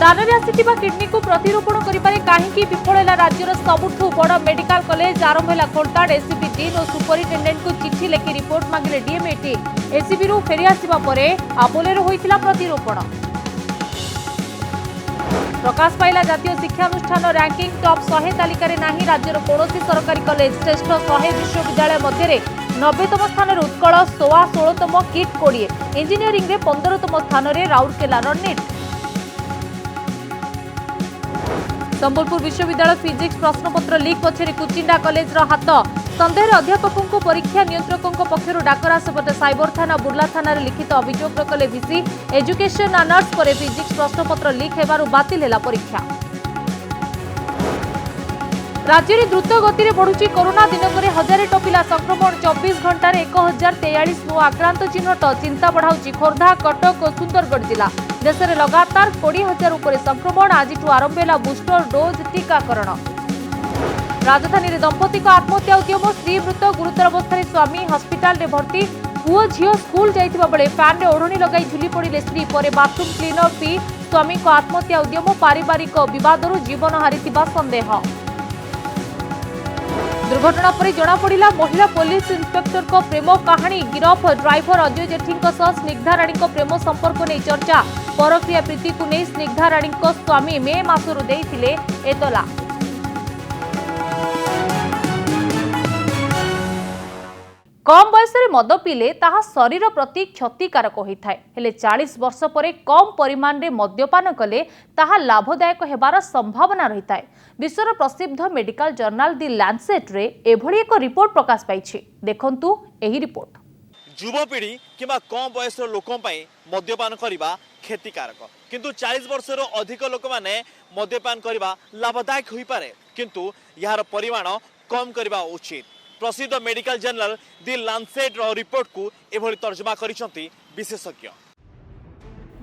दान में आसीथिबा किडनी को प्रतिरोपण करिपारे काहेकि विफल है राज्यर सबुठु बड़ मेडिकल कॉलेज आरंभ है खोलताड़ एसीपी डीन और सुपरिटेडेंट को चिठी लेखि रिपोर्ट मांगिले डीएमएटी एसीपी रु फेरी आसिबा परे आपोलेर होइतिला प्रतिरोपण। प्रकाश पाइला जातीय शिक्षानुष्ठान रैंकिंग टॉप 100 तालिकार नाही राज्यर कौनसी सरकारी कॉलेज श्रेष्ठ 100 विश्वविद्यालय मध्य 90तम स्थान उत्कल 16तम किट 20 इंजीनियरिंग रे 15तम स्थान राउरकेलार नीट। संबलपुर विश्वविद्यालय फिजिक्स प्रश्नपत्र लीक पछरे कुचिंडा कॉलेज हाथ सन्देह अध्यापकों परीक्षा नियंत्रकों पक्षर डाकरा सेपटे साइबर थाना बुर्ला थाना लिखित अभियोग कले भिसी एजुकेशन ऑनर्स पर फिजिक्स प्रश्नपत्र लीक हेबारु बातिल हेला परीक्षा। राज्य में द्रुत गति में बढ़ुची कोरोना दिनक हजार टपिला संक्रमण 24 घंटे 1043 नु आक्रांत चिन्हट चिंता बढ़ाऊँ खोर्धा कटक और सुंदरगढ़ जिला देश में लगातार 20,000 उपर संक्रमण आज आरंभ है बूस्टर डोज टीकाकरण। राजधानी में दंपति आत्महत्या उद्यम स्त्री मृत गुरुतर अवस्था स्वामी हस्पिटाल रे भर्ती पुओ झील स्कूल जाइथिबा बेले फैन रे ओढ़णी लगाई झुली पड़े स्त्री पर बाथरूम क्लीनर पी स्वामी आत्महत्या उद्यम पारिवारिक विवादरू जीवन हारिथिबा संदेह। दुर्घटना पर जनापड़ा महिला पुलिस इंस्पेक्टर को प्रेम कहानी गिरफ ड्राइवर अजय जेठी स्निग्धा राणी प्रेम संपर्क नहीं चर्चा परक्रिया प्रीति को नहीं स्निग्धा राणी स्वामी मे मासरू देइथिले एतला। कम बयस मद पीले ताहा शरीर प्रति क्षतिकारक होता है हेले 40 वर्ष पर कम परिमाण रे मद्यपान कले ताहा लाभदायक हेबार संभावना रही है। विश्वर प्रसिद्ध मेडिकल जर्नल दि लैंसेट रे एभली एक रिपोर्ट प्रकाश पाई देखंतु एही रिपोर्ट। युवपीढ़ी किंबा कम बयस लोकों पई मद्यपान करबा क्षतिकारक किंतु 40 वर्ष अधिक लोक माने मद्यपान करबा लाभदायक होई पारे किंतु यार परिमाण कम करबा उचित। प्रसिद्ध मेडिकल जर्नल दि लैंसेट रिपोर्ट को एभली तर्जमा करिसंती विशेषज्ञ।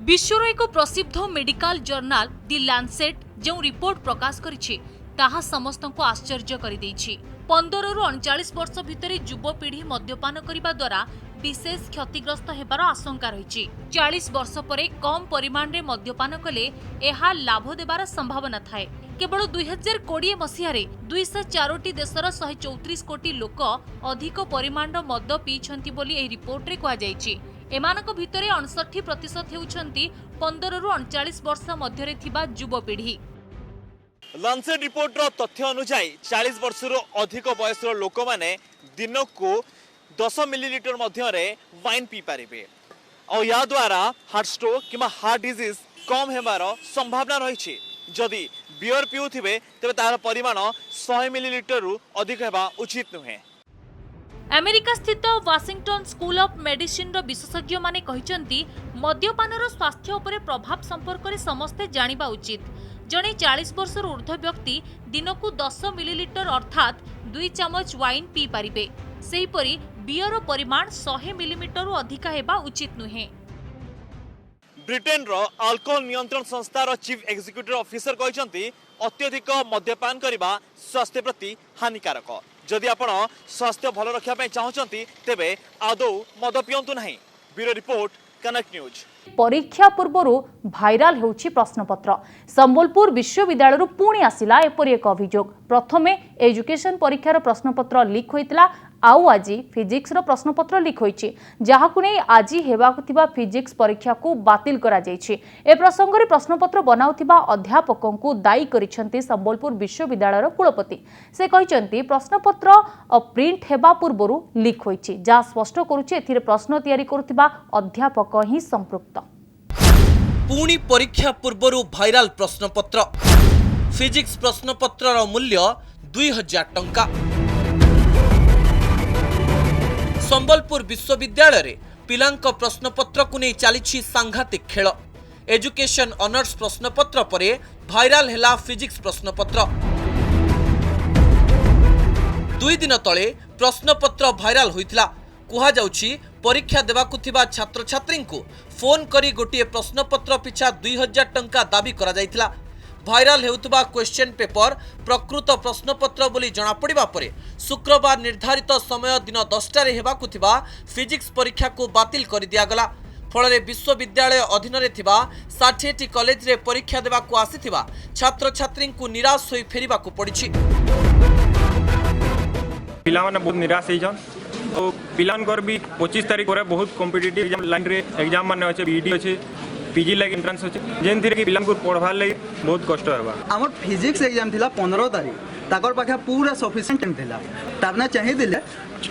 विश्वर एक प्रसिद्ध मेडिकल जर्नल दि लैंसेट जो रिपोर्ट प्रकाश करिछि ताहा समस्त को आश्चर्य कर देछि। 15 रु 39 वर्ष भितर युवपीढ़ी मद्यपान करने द्वारा विशेष क्षतिग्रस्त हेबार आशंका रही। 40 वर्ष पर कम परिमाण रे मद्यपान कले एहा लाभ देबार संभावना थाए। केवल 2020 मसीह 204 देशर 134 कोटी लोक अधिक परिमाण मद पीछंती बोली एही रिपोर्ट रे कहा जायछि। एमानक भितरे 59% हेउछंती 15 रु 39 वर्ष मध्यरे थिबा युवपीढ़ी। लैंसेट रिपोर्ट तथ्य अनुसार 40 वर्ष अधिक बयस लोक माने दिन को 10 मिलीलीटर मध्य वाइन पी पारे और या द्वारा हार्ट स्ट्रोक किंबा हार्ट डिजीज कम हेबार संभावना रही। जदि बियर पिउथिबे तबे तार परिमाण 100 मिलीलीटर रु अधिक हेबा उचित नुहे। अमेरिका स्थित वाशिंगटन स्कूल ऑफ मेडिसिन रो विशेषज्ञ माने कहिसंती मद्यपानर स्वास्थ्य उपरे प्रभाव संपर्क रे समस्ते जानिबा उचित। जणे 40 वर्ष ऊर्ध्व व्यक्ति दिन को 10 मिलीलीटर अर्थात 2 चमच वाइन पी पारिबे। सेहीपरि बियर परिमाण 100 मिलीमीटर रु अधिक हेबा उचित नुहे। ब्रिटेन रो अल्कोहल नियंत्रण संस्था रो चीफ एग्जीक्यूटिव ऑफिसर कहते अत्यधिक मद्यपान करने स्वास्थ्य प्रति हानिकारक। जदि आपण स्वास्थ्य भल रखा चाहते तेबे आदौ मद पियंतु नहीं। Bureau report connect news. परीक्षा पूर्व भाइराल होउछि प्रश्नपत्र। संबलपुर विश्वविद्यालय पुणी आसिला एपरि एक अभियोग। प्रथमे एजुकेशन परीक्षार प्रश्नपत्र लीक होइतिला आउ आज फिजिक्स रो प्रश्नपत्र लीक होइछि जहाकु नै आज हेबाकु थिबा फिजिक्स परीक्षा को बातिल करा जाइछि। ए प्रसंग रे प्रश्नपत्र बनाउथिबा अध्यापकों को दायी करिसंती संबलपुर विश्वविद्यालय कुलपति। से कहिसंती प्रश्नपत्र प्रिंट हेबा पूर्व लीक होइछि जा स्पष्ट करूछि एथिरे प्रश्न तयारी करुथिबा अध्यापक ही संपृक्त। पुणी परीक्षा पूर्व भाइराल प्रश्नपत्र। फिजिक्स प्रश्नपत्र मूल्य 2000 टंका। संबलपुर विश्वविद्यालय रे पिलांक प्रश्नपत्र को नहीं चली सांघातिक खेल। एजुकेशन ऑनर्स प्रश्नपत्र पर भाइराल हेला फिजिक्स प्रश्नपत्र। 2 दिन तले प्रश्नपत्र भाइराल होइतिला। कुहा जाउछि परीक्षा देबाकु थिबा छात्र छात्री को फोन करी गोटे प्रश्नपत्र पिछा 2000 टंका दाबी करा जाइतिला। भाइराल हेउतबा क्वेश्चन पेपर प्रकृत प्रश्नपत्र बोली जना पड़िबा परे शुक्रवार निर्धारित समय दिन 10 टारे हेबाकु थिबा फिजिक्स परीक्षा को बातिल कर दिया गला। फल विश्वविद्यालय अधीन 60 कॉलेज रे परीक्षा देवाकू आसीथिबा छात्र छात्री को निराश होई फेरिबाकू पड़िछि। पिला माने बहुत निराश होइछन तो पिलानकर भी 25 तारीख पर बहुत कॉम्पिटिटिव एग्जाम लाइन रे एग्जाम माने अछि बीईडी अछि पीजी लाग एंट्रेंस अछि जेन थी कि पिलानकर पढ़वार लागि बहुत कष्ट हेबा। हमर फिजिक्स एग्जाम थिला 15 तारीख ताकर पाखे पूरा सफिशिएंट टाइम थिला तारना चाहि दिले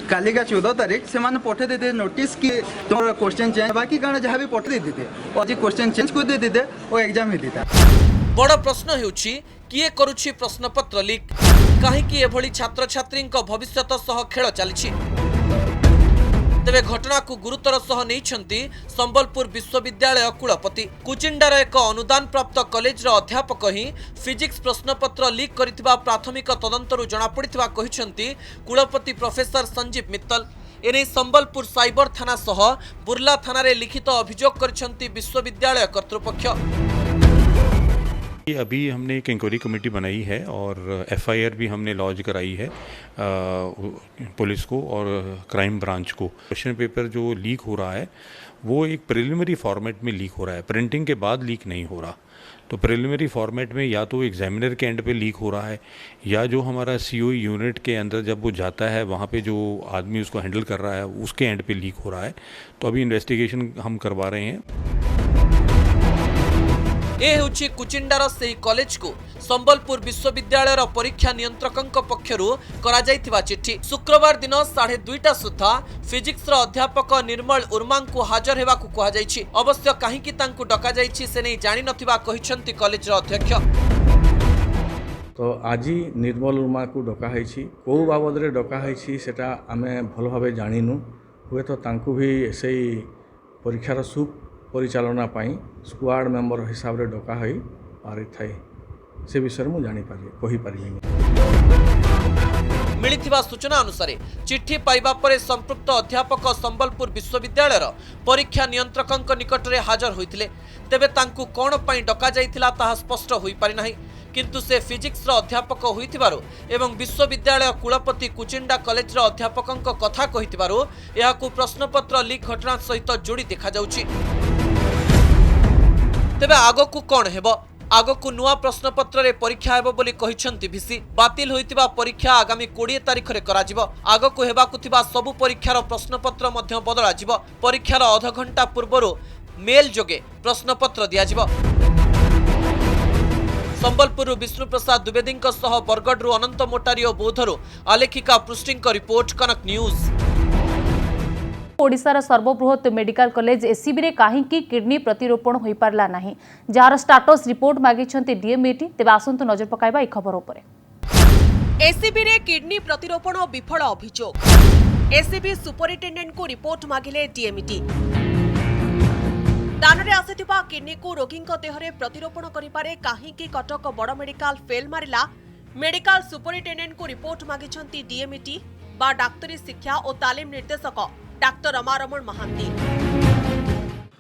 काली का 14 तारीख से माने पठे देते नोटिस कि तोर क्वेश्चन चेंज बाकी कारण जहां भी पठे देते और क्वेश्चन चेंज कर देते ओ एग्जाम ही देता। बड़ प्रश्न हेउछि किए करूछि प्रश्नपत्र लीक काहे कि एभली छात्र छात्री भविष्यत सह खेल चलिछि। तेबे घटना को गुरुतर सह नैछंती संबलपुर विश्वविद्यालय कुलपति कुचिंडार एक अनुदान प्राप्त कॉलेज अध्यापक ही फिजिक्स प्रश्नपत्र लीक करिथिबा प्राथमिक तदंतरु जणा पड़िथिबा कहिसंती कुलपति प्रोफेसर संजीव मित्तल। एने संबलपुर साइबर थाना सह बुर्ला थाना रे लिखित अभियोग करिसंती विश्वविद्यालय कर्तृपक्ष। अभी हमने एक इंक्वायरी कमेटी बनाई है और एफआईआर भी हमने लॉन्च कराई है पुलिस को और क्राइम ब्रांच को। क्वेश्चन पेपर जो लीक हो रहा है वो एक प्रिलिमिनरी फॉर्मेट में लीक हो रहा है, प्रिंटिंग के बाद लीक नहीं हो रहा। तो प्रिलिमिनरी फॉर्मेट में या तो एग्जामिनर के एंड पे लीक हो रहा है या जो हमारा सीओई यूनिट के अंदर जब वो जाता है वहाँ पे जो आदमी उसको हैंडल कर रहा है उसके एंड पे लीक हो रहा है। तो अभी इन्वेस्टिगेशन हम करवा रहे हैं। ए हेउछि कुचिंडार सेही कॉलेज को संबलपुर विश्वविद्यालय परीक्षा नियंत्रकंक पक्षरु करा जायथिबा चिट्ठी। शुक्रवार दिन 2:30 सुधा फिजिक्स अध्यापक निर्मल उर्मा को हाजर हेबाकू कहा जायछि। अवश्य काहीकि तांकू डका जायछि से नै जानि नथिबा कहिसंती कॉलेज अध्यक्ष। तो आज निर्मल उर्मा को डका है कौ बाबद डका है सेटा आमे भल भाव जानिनु हुए तो तांकू भी से परीक्षार सुपरिचालना स्क्वाड मेंबर हिसाब रे डका है पारि थाए से विषय में जानी कहि पारिबिनी। मिलिथिबा सूचना अनुसार चिट्ठी पाइबा परे संपृक्त अध्यापक संबलपुर विश्वविद्यालय परीक्षा नियंत्रकंक निकट रे हाजर होइथिले। तेबे तांकू कोन पई डका जाइथिला ताहा स्पष्ट होई पारि नाही, किंतु से फिजिक्स अध्यापक होइथिबारो एवं विश्वविद्यालय कुलपति कुचिंडा कॉलेज अध्यापकंक कथा कहिथिबारो एहाकू प्रश्नपत्र लीक घटना सहित जोड़ी देखा जाउछि। तेबे आगकू कोन हेबो? आगकू नुआ प्रश्नपत्र रे परीक्षा हेबो बोली कहिसंती भिसी। बातिल होइतिबा परीक्षा आगामी 20 तारिख रे करा जिवो। आगकू हेबाकू थिबा सबु परीक्षार प्रश्नपत्र मध्य बदला जिवो। परीक्षार आधा घंटा पूर्वरु मेल जोगे प्रश्नपत्र दिया जिवो। संबलपुर विष्णु प्रसाद द्विवेदी सह बरगढ़ अनंत मोटारी और बौद्धरू आलेखिका पृष्टि रिपोर्ट कनक न्यूज। ओडिशार सर्वबृहत मेडिकल कॉलेज एसीबी रे काहींकी किडनी प्रतिरोपण होई पारला नाही, जार स्टाटस रिपोर्ट मागिछंती डीएमईटी। तेबे आसंतु नजर पकाइबा ए खबर उपरे। एसीबी रे किडनी प्रतिरोपण विफल अभियोग। एसीबी सुपरिटेंडेंट को रिपोर्ट मागिले डीएमईटी। दान रे आसिथिबा किडनी को रोगी देहरे प्रतिरोपण करिपारे काहींकी कटक बड़ मेडिकल फेल मारिला। मेडिकल सुपरिटेंडेंट को रिपोर्ट मागिछंती डीएमईटी बा डाक्तरी शिक्षा और तालीम निर्देशक डाक्टर रमारमण महांती।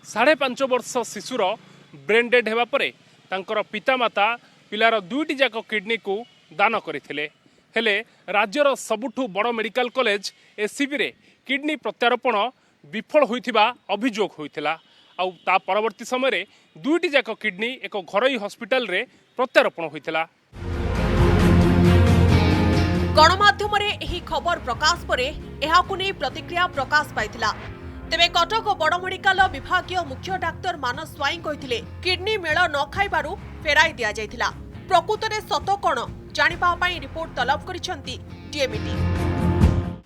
5.5 वर्ष शिशुर ब्रेन डेड हेबा परे तांकर पितामाता पिलार 2टी जाक किडनी को दान करथिले। हेले राज्यर सबुठु बड़ मेडिकल कॉलेज एसीबी रे किडनी प्रत्यारोपण विफल होइथिबा अभियोग होइथिला। आउ ता परवर्ती समय रे 2टी जाक किडनी एक घरोई हॉस्पिटल रे प्रत्यारोपण होइथिला। गणमाध्यम रे एही खबर प्रकाश परे एहाकु नै प्रतिक्रिया प्रकाश पाइथिला। तेबे कटक बड़ मेडिकल विभागीय मुख्य डाक्टर मानस स्वाई कहिथिले किडनी मेल न खाइबारु फेराई दिया जाइथिला। प्रकृत रे सत कोन जानिबा पई रिपोर्ट तलब करिसंती डीएमईटी।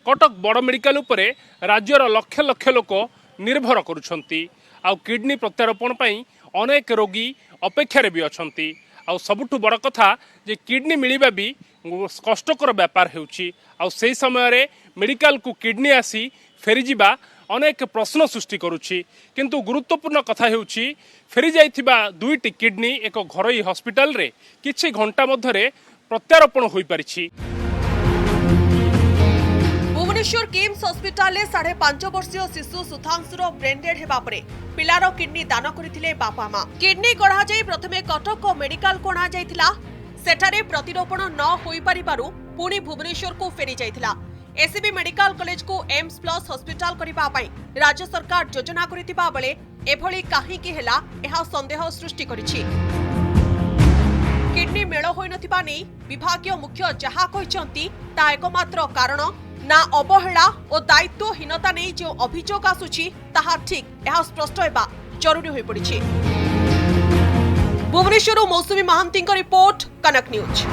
कटक बड़ मेडिकल उपरे राज्यर लक्ष लक्ष लोक निर्भर करुछंती। आउ किडनी प्रत्यारोपण पई अनेक रोगी अपेक्षारे भी अछंती। आउ सबुठु बड़ कथा जे किडनी मिलिबा भी कष्टकर व्यापार हेउची। आउ सेही समय रे मेडिकल को किडनी आसी फेरी जिबा अनेक प्रश्न सृष्टि करुची। किंतु गुरुत्वपूर्ण कथा हेउची फेरी जाइथिबा 2टी किडनी एक घरोई हॉस्पिटल रे किछि घंटा मध्यरे प्रत्यारोपण होई परिछि। भुवनेश्वर किम्स हॉस्पिटल 5.5 वर्षीय शिशु सुधांशुर ब्रेन डेड हेबा परे पिलार किडनी दान करथिले बापा मां। किडनी गढ़ा जाई प्रथमे कटक मेडिकल कोणा जाइथिला। सेठारे प्रतिरोपण न होई परिबारु पुणी भुवनेश्वर को फेरी जाइथिला। एसीबी मेडिकल कॉलेज को एम्स प्लस हॉस्पिटल करबा पई राज्य सरकार योजना करितिबा बेले एभली काहीकि हेला एहा संदेह सृष्टि करिछि। किडनी मेल होई नथिबा नै विभागीय मुख्य जहा कहिसंती ता एकमात्र कारण ना अवहेला और दायित्वहीनता नै जो अभियोग आसुछि ताहा ठीक एहा स्पष्ट हेबा जरूरी होई पड़िछि। भुवनेश्वर मौसुमी महांती रिपोर्ट कनक न्यूज।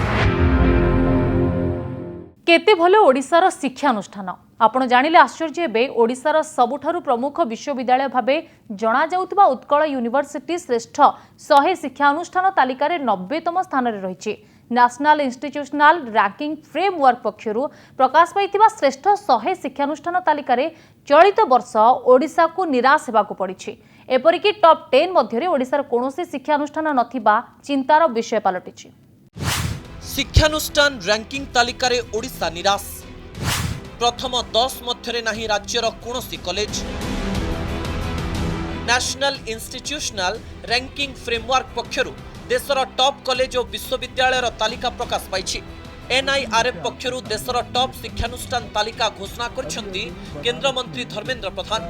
केते भले ओडिशार शिक्षानुष्ठान आपण जानिले आश्चर्य हेबे। ओडिशार सबुठारु प्रमुख विश्वविद्यालय भाबे जना जाउतबा उत्कल यूनिवर्सिटी श्रेष्ठ 100 शिक्षानुष्ठान तालिकार 90तम स्थान रे रहिछि। नेशनल इंस्टीट्यूशनल रैंकिंग फ्रेमवर्क पक्षरु प्रकाश पाइतिबा श्रेष्ठ 100 शिक्षानुष्ठान तालिकार चलित वर्ष ओडिशा को निराश हेबाकु पड़िछि। एपरिकी टॉप 10 मध्यरे ओडिशार कोनोसी शिक्षानुष्ठान नथिबा चिंतार विषय पलटिछि। शिक्षानुष्ठान रैंकिंग तालिकार ओडिशा निराश। प्रथम 10 मध्यरे नाही राज्यर कोनोसी college. National institutional ranking framework पक्षरु देशर टॉप कॉलेज और विश्वविद्यालय तालिका प्रकाश पाइछि। एनआईआरएफ पक्षरु देशर टॉप शिक्षानुष्ठान तालिका घोषणा करछंती केंद्र मंत्री धर्मेंद्र प्रधान।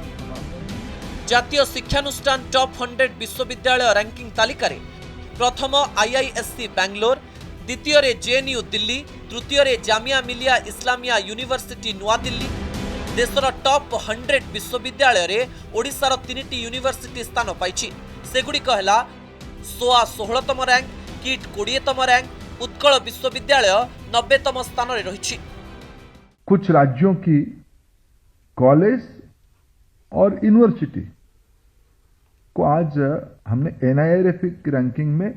जातीय शिक्षानुष्ठान टॉप 100 विश्वविद्यालय रैंकिंग तालिका प्रथम आईआईएससी बेंगलोर, द्वितीय रे जेएनयू दिल्ली, तृतीय रे जामिया मिलिया इस्लामिया यूनिवर्सिटी नुआ दिल्ली। देशर टॉप 100 विश्वविद्यालय रे ओडिशार 3टी यूनिवर्सिटी स्थान पाइछि। सेगुड़िक हेला सोआ 16तम रैंक, किट 20तम रैंक, उत्कल विश्वविद्यालय 90तम स्थान रे रहिछि। कुछ राज्यों की कॉलेज और यूनिवर्सिटी को आज हमने एनआईआरएफ की रैंकिंग में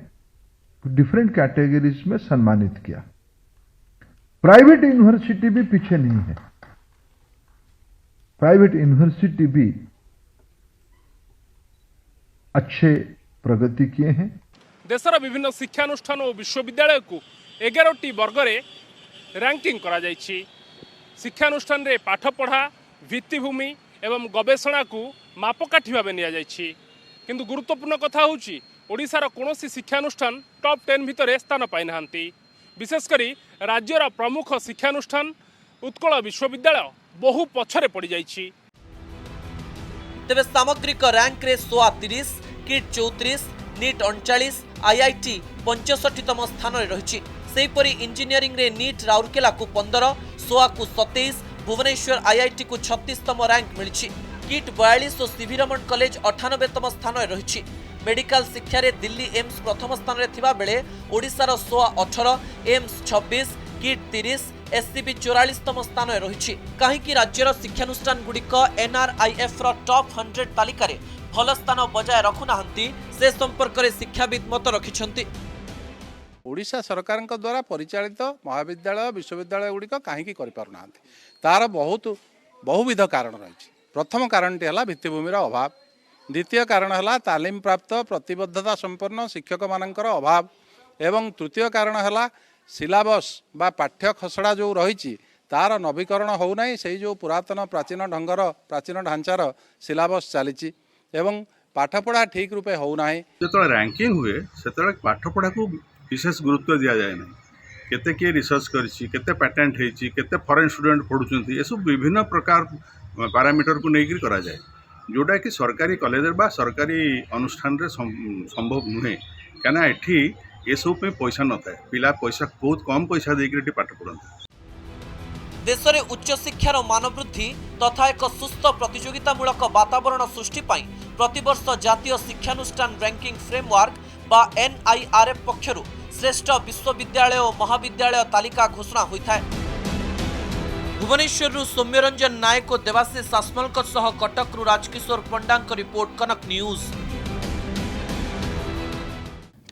डिफरेंट कैटेगरीज में सम्मानित किया। प्राइवेट यूनिवर्सिटी भी पीछे नहीं है। प्राइवेट यूनिवर्सिटी भी अच्छे प्रगति किए हैं। देशर विभिन्न शिक्षानुष्ठान और विश्वविद्यालय को 11टी वर्ग रे रैंकिंग करा जाइछि। शिक्षानुष्ठान रे पाठ पढ़ा, भित्तिभूमि एवं गवेषणा को मापकाठी भाव निया जाइछि। किंतु गुरुत्वपूर्ण कथा होछि ओडिशार कोनोसी शिक्षानुष्ठान टॉप 10 भितरे स्थान पाई नाहंती। विशेषकरी राज्यर प्रमुख शिक्षानुष्ठान उत्कल विश्वविद्यालय बहु पछरे पड़ी जाइछि। तेबे सामग्रिक रैंक रे सोआ 30, किट 34, नीट 39, आईआईटी 65तम स्थान रे रहिछि। सेहीपरि इंजीनियरिंग रे नीट राउरकेला को 15, सोआ को 27, भुवनेश्वर आईआईटी को 36तम रैंक मिलिछि। किट 42 और सीवी रमन कॉलेज 98तम स्थान रे रहिछि। मेडिकल शिक्षा रे दिल्ली एम्स प्रथम स्थान रे थिबा बेले ओडिशार सोआ 18, एम्स 26, किट 30, एससीबी 44तम स्थान रे रहिछि। काहेकि राज्यर शिक्षानुष्ठान गुड़िक एनआरआईएफ रो टॉप 100 तालिका रे भल स्थान बजाय रखु नाहंती से संपर्क रे शिक्षाविद मत रखिछंती। ओडिशा सरकार द्वारा परिचालित महाविद्यालय विश्वविद्यालय गुड़िक कहीं कर तार बहुविध कारण रही। प्रथम कारणटी है भित्तिभूमिर अभाव, द्वितीय कारण है तालीम प्राप्त प्रतिबद्धता संपन्न शिक्षक मानकर अभाव एवं तृतीय कारण है सिलाबस बा पाठ्य खसड़ा जो रही तार नवीकरण होना से जो पुरातन प्राचीन ढंगर प्राचीन ढांचार सिलाबस चली एवं पाठपढ़ा ठीक रूपे होना। जो रैंकिंग हुए से पाठपढ़ा को विशेष गुरुत्व दि जाए ना। केते किए रिसर्च करिछि, केते पेटेंट हेछि, केते फॉरेन स्टूडेंट पढ़ुछन्ति, ये सब विभिन्न प्रकार पैरामीटर को लेकर करा जाए जोटा कि सरकारी कॉलेज बा सरकारी अनुष्ठान रे संभव नुहे। कहना एठी ये सब पे पैसा न थाए, पिला पैसा बहुत कम पैसा देकर पाठ पढ़ते। देश में उच्च शिक्षार मान वृद्धि तथा एक सुस्थ प्रतियोगितामूलक वातावरण सृष्टि पाई प्रतिवर्ष जातीय शिक्षानुष्ठान रैंकिंग फ्रेमवर्क बा एनआईआरएफ पक्षरु श्रेष्ठ विश्वविद्यालय और महाविद्यालय तालिका घोषणा होता है। भुवनेश्वर सौम्यरंजन नायक और देवाशीष सासमल कटक राजकिशोर पंडा रिपोर्ट कनक न्यूज।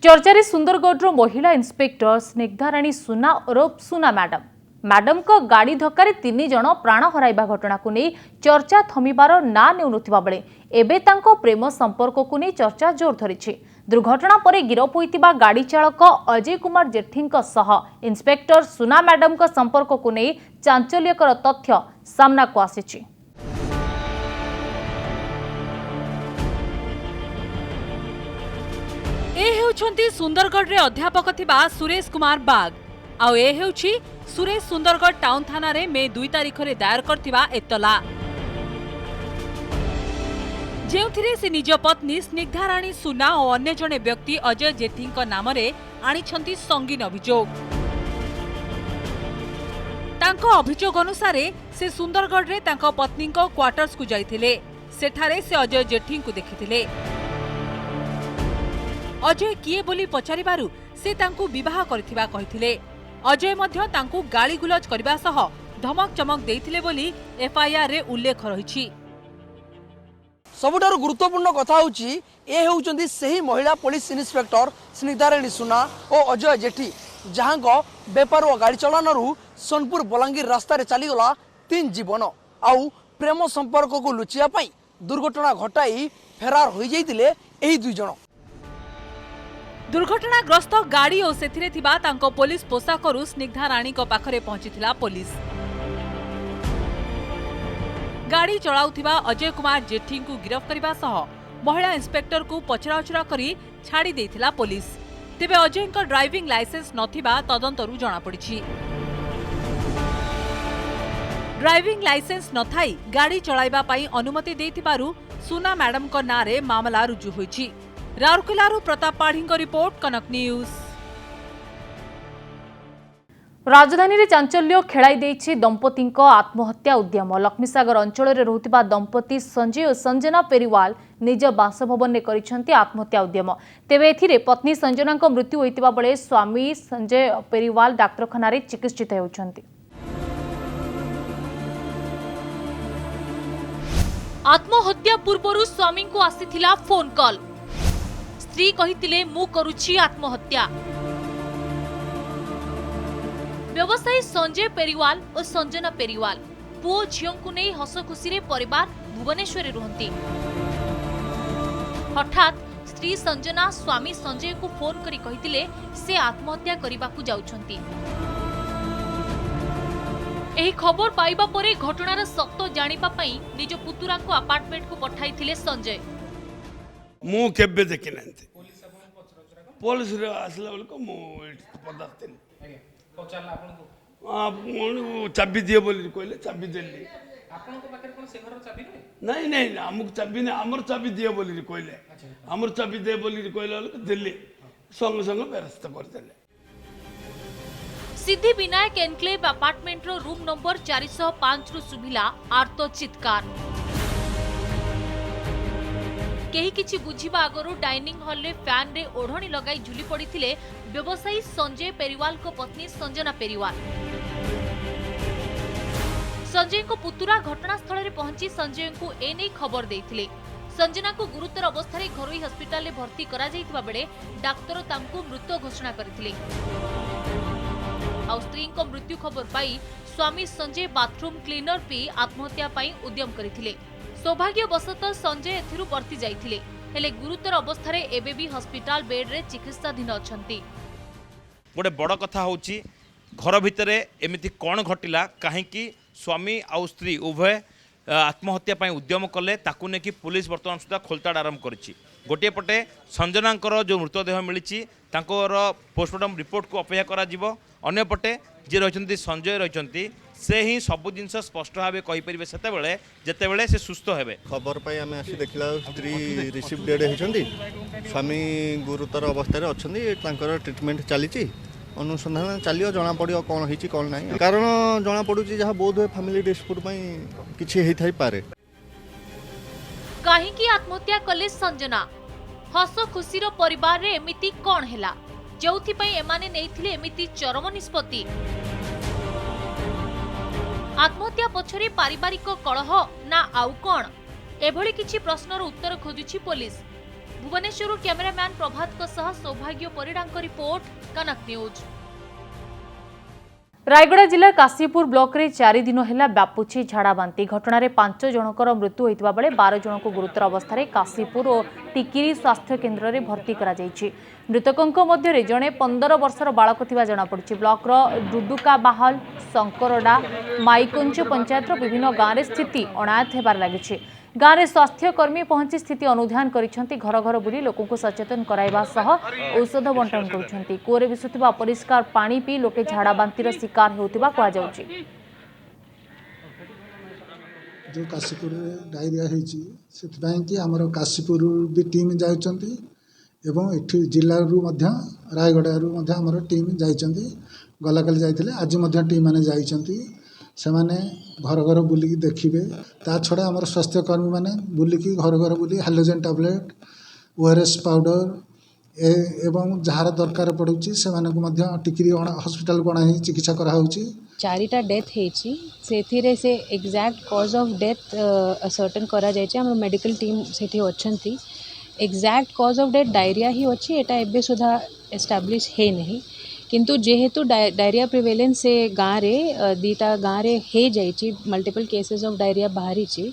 चर्चारे सुंदरगढ़ महिला इंस्पेक्टर स्निग्धाराणी सुना ओरफ सुना मैडम को गाड़ी धक्का 3 जन प्राण हराइबा घटना को नहीं चर्चा थमिबार ना नेउनुथिबा बेले एबे तांको प्रेम संपर्क को नहीं चर्चा जोर धरिछि। दुर्घटना पर गिरफ होइतिबा गाड़ी चालक अजय कुमार जेठींक सह इंस्पेक्टर सुना मैडम को संपर्क को नहीं चांचल्यकर तथ्य सामना को आसिछि। ए हेउछंती सुंदरगढ़ रे अध्यापक थिबा सुरेश कुमार बाग आउ ए हेउछि सुरेश सुंदरगढ़ टाउन थाना रे मे 2 तारिख रे दायर करथिबा एतला जेउथिरे से निज पत्नी स्निग्धा राणी सुना और अन्य जने व्यक्ति अजय जेठी नाम आनिछंती संगीन अभियोग। तांको अभियोग अनुसार से सुंदरगढ़ रे तांको पत्नी क्वार्टर्स को जाइथिले। सेठारे से अजय जेठी को देखिथिले। अजय किए बोली पचारिबारु से तांको विवाह करथिबा कहिथिले। अजय मध्य तांको गाली गुलज करबा सह धमक चमक देइथिले बोली एफआईआर रे उल्लेख रहिछि। सबुठारु गुरुत्वपूर्ण कथा होउछि ए होउचंदी सही महिला पुलिस इन्स्पेक्टर स्निग्धाराणी सुना और अजय जेठी जहां बेपार और गाड़ी चलानरू सोनपुर बलांगीर रास्ता रे चलीगला 3 जीवन आउ प्रेम संपर्क को लुचिया पाई दुर्घटना घटाई फेरार हो जाइतिले एही दुई जण। दुर्घटनाग्रस्त गाड़ी और सेथिरे थिबा तांको पुलिस पोशाकरू स्निग्धा राणी को पाखरे पहुंचीथिला पुलिस। गाड़ी चलाउथिबा अजय कुमार जेठी को गिरफ्त करबा सह महिला इंस्पेक्टर को पचराउचरा करी छाड़ी देथिला पुलिस। तेबे अजय को ड्राइविंग लाइसेंस नथिबा तदंतरू जणा पड़िछि। ड्राइविंग लाइसेंस नथाई गाड़ी चलाइबा पाई अनुमति देथिबारु सुना मैडम को नारे मामला रुजु होइछि। राउरकेलारू प्रताप पाढ़ी को रिपोर्ट, कनक न्यूज। राजधानी रे चांचल्य खेलाई देछि दंपति आत्महत्या उद्यम। लक्ष्मीसागर अंचल रे रहुतिबा दंपति संजय और संजना पेरीवाल निज बासभवन ने करिसेंति आत्महत्या उद्यम। तेबे एथिरे पत्नी संजना को मृत्यु होइतिबा बेले स्वामी संजय पेरीवाल डाक्तरखाना रे चिकित्सित हेउछंति। आत्महत्या पूर्वरु स्वामी को आसीथिला फोन कॉल। स्त्री कहितिले मु करूछि आत्महत्या। व्यवसायी संजय पेरीवाल और संजना पेरीवाल पुओ झियों को नहीं हस खुशी परिवार भुवनेश्वर रुहंती। हठात स्त्री संजना स्वामी संजय को फोन करी कहितिले से आत्महत्या करिबाकू जाउछंती। एही खबर पाइबा परे घटनार सत्य जानिबा पई निज पुतुरा को अपार्टमेंट को पठाइथिले संजय। मु केबे देखि नथि पुलिस रे आसला बेल को मु पदार्थ चाबी दिए बोली कहले चाबी देली नहीं नहीं आमको चाबी नहीं आमर चाबी दिए बोली कहले आमर चाबी दे बोली कहले दिल्ली संग संग व्यवस्था कर देले। सिद्धि विनायक एनक्लेव अपार्टमेंट रो रूम नंबर 405 रु सुभिला आर्तो चित्कार। केही किछि बुझिबा आगरु डाइनिंग हॉल रे फैन रे ओढ़णी लगाई झुली पड़िथिले व्यवसायी संजय पेरीवाल को पत्नी संजना पेरीवाल। संजय को पुतुरा घटनास्थल रे पहुंची संजय को एने खबर देइथिले। संजना को गुरुतर अवस्था रे घरोई हॉस्पिटल रे भर्ती करा जाइतिबा बेले डाक्टर तांको मृत घोषणा करथिले। आ स्त्री को मृत्यु खबर पाई स्वामी संजय बाथरूम क्लीनर पी आत्महत्या पाई उद्यम करथिले। सौभाग्यवशतः संजय एथिरु वर्ती जाइथिले हेले गुरुतर अवस्था रे एबे भी हॉस्पिटल बेड रे चिकित्साधीन अछंती। गोटे बड़ कथा होची घर भितरे एमिति कौन घटिला कहीं स्वामी आउ स्त्री उभय आत्महत्या पाई उद्यम कले ताकू नेकी पुलिस वर्तमान सुधा खोलताड़ आरंभ करिछि। गोटे पटे संजनांकर जो मृतदेह मिली पोस्टमार्टम रिपोर्ट को अपेक्षा करा जिवो। अन्य पटे जे रहिसंती संजय रहिसंती से ही सब जिनस स्पष्ट भाव कहीपर से जितेबले से सुस्थ हेबे। खबर पाई आम आसी देखला स्त्री रिसीव डेड होती स्वामी गुरुतर अवस्था अच्छा ट्रिटमेंट चली अनुसंधान चलियो जना पड़ो कौन होती कौन ना कारण जना पड़ू जहाँ बोध हुए फैमिली डिस्प्यूट किसी होई थाई पारे। कहीं आत्महत्या कले संजना हस खुशीर परिवार रे एमिति कौन हैला जोथि पई एमाने नेइथिले एमिति चरम निष्पत्ति। आत्महत्या पछरे पारिवारिक कलह ना आउ कौन एभली किछि प्रश्नर उत्तर खोजुछि पुलिस। भुवनेश्वर कैमरामैन प्रभात को सह सौभाग्य परिडांक रिपोर्ट, कनक न्यूज। रायगड़ा जिला काशीपुर ब्लॉक रे 4 दिन हेला व्यापुछि झाड़ा बांती। घटना रे 5 जनकर मृत्यु होइतबा बेले 12 जन को गुरुतर अवस्था रे काशीपुर और टिकिरी स्वास्थ्य केन्द्र रे भर्ती करा जायछि। मृतकंक मध्य रे जणे 15 वर्षर बालक थिबा जणा पड़छि। ब्लॉक रो डुडुका बाहल शंकरडा माईकुंज पंचायत रो विभिन्न गाँव रे स्थिति अनायत हेबार लागिछि। गाँव में स्वास्थ्यकर्मी पहुंची स्थिति अनुधान करिसेंती। घर घर बुली लोकों को सचेतन कराइबा सह औषध बंटन करुछंती। कूरे विसुथिबा अपरिष्कार पानी पी लोके झाड़ा बांतिर शिकार होउतिबा कुआ जाउची। जो काशीपुर डायरिया कि आमर काशीपुर भी टीम जाइछंती एवं एठी जिल्ला रु मध्य रायगड़ा रु मध्य आमर टीम जाइछंती। गला काली जाइथिले आज मध्य टीम माने जाइछंती। सेमाने घर घर बुलिकी देखिबे। ता छड़ा आमर स्वास्थ्यकर्मी माने बुलिकी घर घर बुली हाइड्रोजन टैबलेट ओआरएस पाउडर एवं जहार दरकार पड़ुची सेमाने को मध्य टिकरी हॉस्पिटल गणा चिकित्सा करा होउची। 4टा डेथ हेची सेथिरे से exact cause of death certain करा जायचे। हम मेडिकल टीम सेठी अछंती। Exact cause of death diarrhoea ही अछि। एटा एबे सुधा एस्टैब्लिश हे नहीं किंतु जेहेतु डायरिया प्रिवेलेंस से गाँव रे दीटा गाँव रे हे जाइची मल्टीपल केसेस ऑफ डायरिया बाहरी ची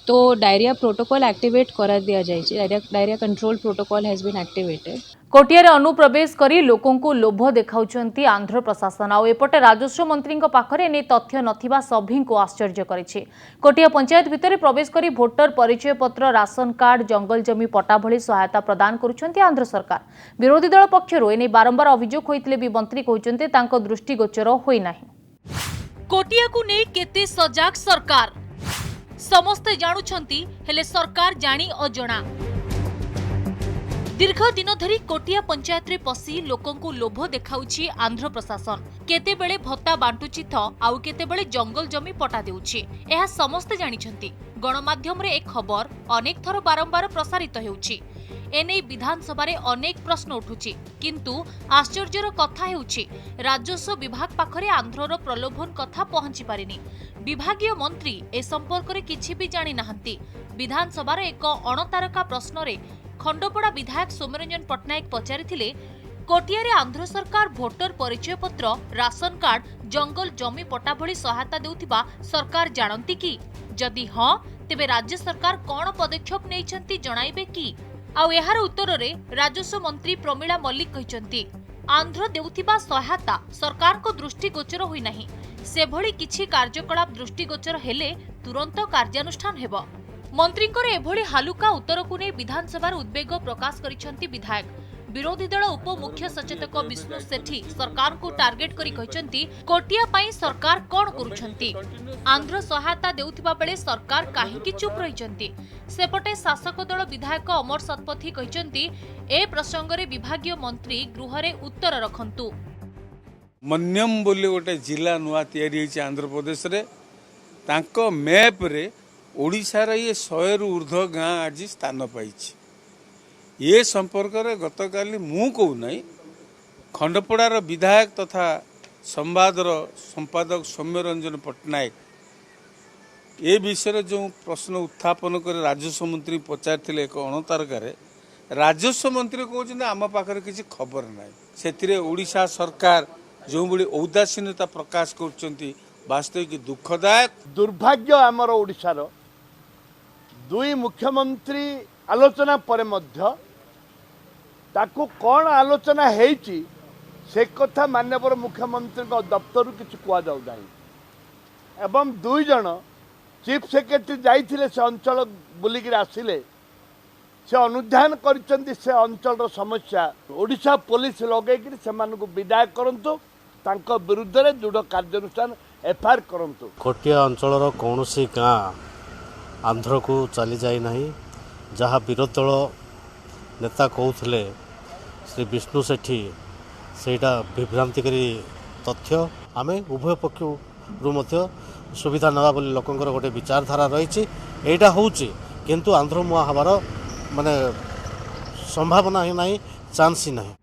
तो डायरिया प्रोटोकॉल एक्टिवेट करा दिया जाइची। Diarrhoea control protocol has been activated. Kotia रे अनुप्रवेश करी लोकों को लोभ देखाउछंती आंध्र प्रशासन। आ एपटे राजस्व मंत्री पाखरे ने तथ्य नथिबा सभी को आश्चर्य करिछि। कोटिया पंचायत भितर प्रवेश करी भोटर परिचय पत्र राशन कार्ड जंगल जमी पट्टा भली सहायता प्रदान करुछंती आंध्र सरकार। विरोधी दल पक्षरु एने बारंबार अभियोग होइतले भी मंत्री कहउछंती तांको दृष्टिगोचर होई नाही। कोटिया को नै केते सजाग सरकार समस्ते जानुछंती हेले सरकार जानी अजणा। दीर्घ दिन धरी कोटिया पंचायत रे पसी लोकों को लोभ देखाउछि आंध्र प्रशासन। केतेबेले भत्ता बांटुछि त आउ केतेबेले जंगल जमी पटा देउछि। एहा समस्ते जानिछंती। गणमाध्यम रे एक खबर अनेक थर बारंबार प्रसारित हेउछि। एने विधानसभा रे अनेक प्रश्न उठुछि किंतु आश्चर्यर कथा हेउछि राजस्व विभाग पाखरे आंध्रर प्रलोभन कथा पहुंची पारिनी। विभागीय मंत्री ए संपर्क रे किछि भी जानि नाहंती। विधानसभा रे एक अणतारका प्रश्न रे खंडपड़ा विधायक सौम्यरंजन पट्टनायक पचारिथिले कोटिया रे आंध्र सरकार भोटर परिचय पत्र राशन कार्ड जंगल जमी पट्टा भली सहायता देउथिबा सरकार जानंती कि जदि हां तेबे राज्य सरकार कोन पदक्षेप नेइछंती जणाइबे कि। आउ एहार उत्तर रे राजस्व मंत्री प्रमिला मल्लिक कहिसंती आंध्र देउथिबा सहायता सरकार को दृष्टिगोचर होई नाही। सेभली किछि कार्यकलाप दृष्टिगोचर हेले तुरंत कार्यानुष्ठान हेबो। मंत्रींकर एभली हालुका उत्तर को नै विधानसभा उद्वेग प्रकाश करिसंती विधायक। विरोधी दल उप मुख्य सचेतक विष्णु सेठी सरकार को टार्गेट करी कहिसंती कोटिया पई सरकार कोन करूछंती। आंध्र सहायता देउथिबा बेले सरकार काहेकि चुप रहिसंती। सेपटे शासक दल विधायक अमर सतपथी कहिसंती ए प्रसंग रे विभागीय मंत्री गृह रे उत्तर रखंतु। मन्यम बोली गोटे जिला नुआ तैयारी होइछि आंध्र प्रदेश रे। तांको मैप रे ओडिशार ये 100 रु ऊर्ध्व गाँ आज स्थान पाई। ये संपर्क में गतकाली मु कहूना खंडपड़ार विधायक तथा संवादर संपादक सौम्यरंजन पट्टनायक ए विषय जो प्रश्न उत्थापन कर राजस्व मंत्री पचार एक अणतारकार राजस्व मंत्री कहते आम पाखे किसी खबर ना से ओडिशा सरकार जो भाई औदासीनता प्रकाश कर वास्तविक दुखदायक दुर्भाग्य आमर ओडिशार दुई मुख्यमंत्री आलोचना पर मध्य ताकू कौन आलोचना हेची से कथा माननीय मुख्यमंत्री दफ्तर किसी कहुना एवं दुई जन चीफ सेक्रेटरी जाइथिले से अंचल बुलिक आसिले से अनुधान कर से अंचल समस्या ओडिशा पुलिस लगेकि से विदाय करंतु तांको विरुद्ध रे दृढ़ कार्यानुष्ठान एफआईआर करंतु। कोटिया अंचल कौन सी गाँ आंध्र को चली जाई नहीं जहाँ विरोधी दल नेता कहते श्री विष्णु सेठी सेटा विभ्रांतिकारी तथ्य आम उभय पक्ष सुविधा नवा बोली लोकंकर गोटे विचारधारा रही एटा होची किंतु आंध्र मुआ हबार माने संभावना ही नहीं चांस ही नहीं।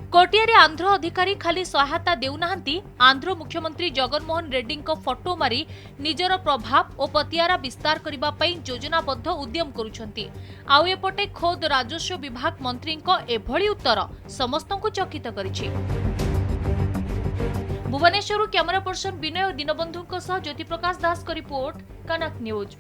कोटिया रे आंध्र अधिकारी खाली सहायता देउनाहांती आंध्र मुख्यमंत्री जगनमोहन रेड्डी को फोटो मारी निजर प्रभाव और पतियारा विस्तार करबा पई योजनाबद्ध उद्यम करुछंती। आउ एपटे खोद राजस्व विभाग मंत्री को एभली उत्तर समस्त को चकित करिछि। भुवनेश्वर कैमरा पर्सन विनय दीनबंधु सह ज्योति प्रकाश दास का रिपोर्ट कनक न्यूज।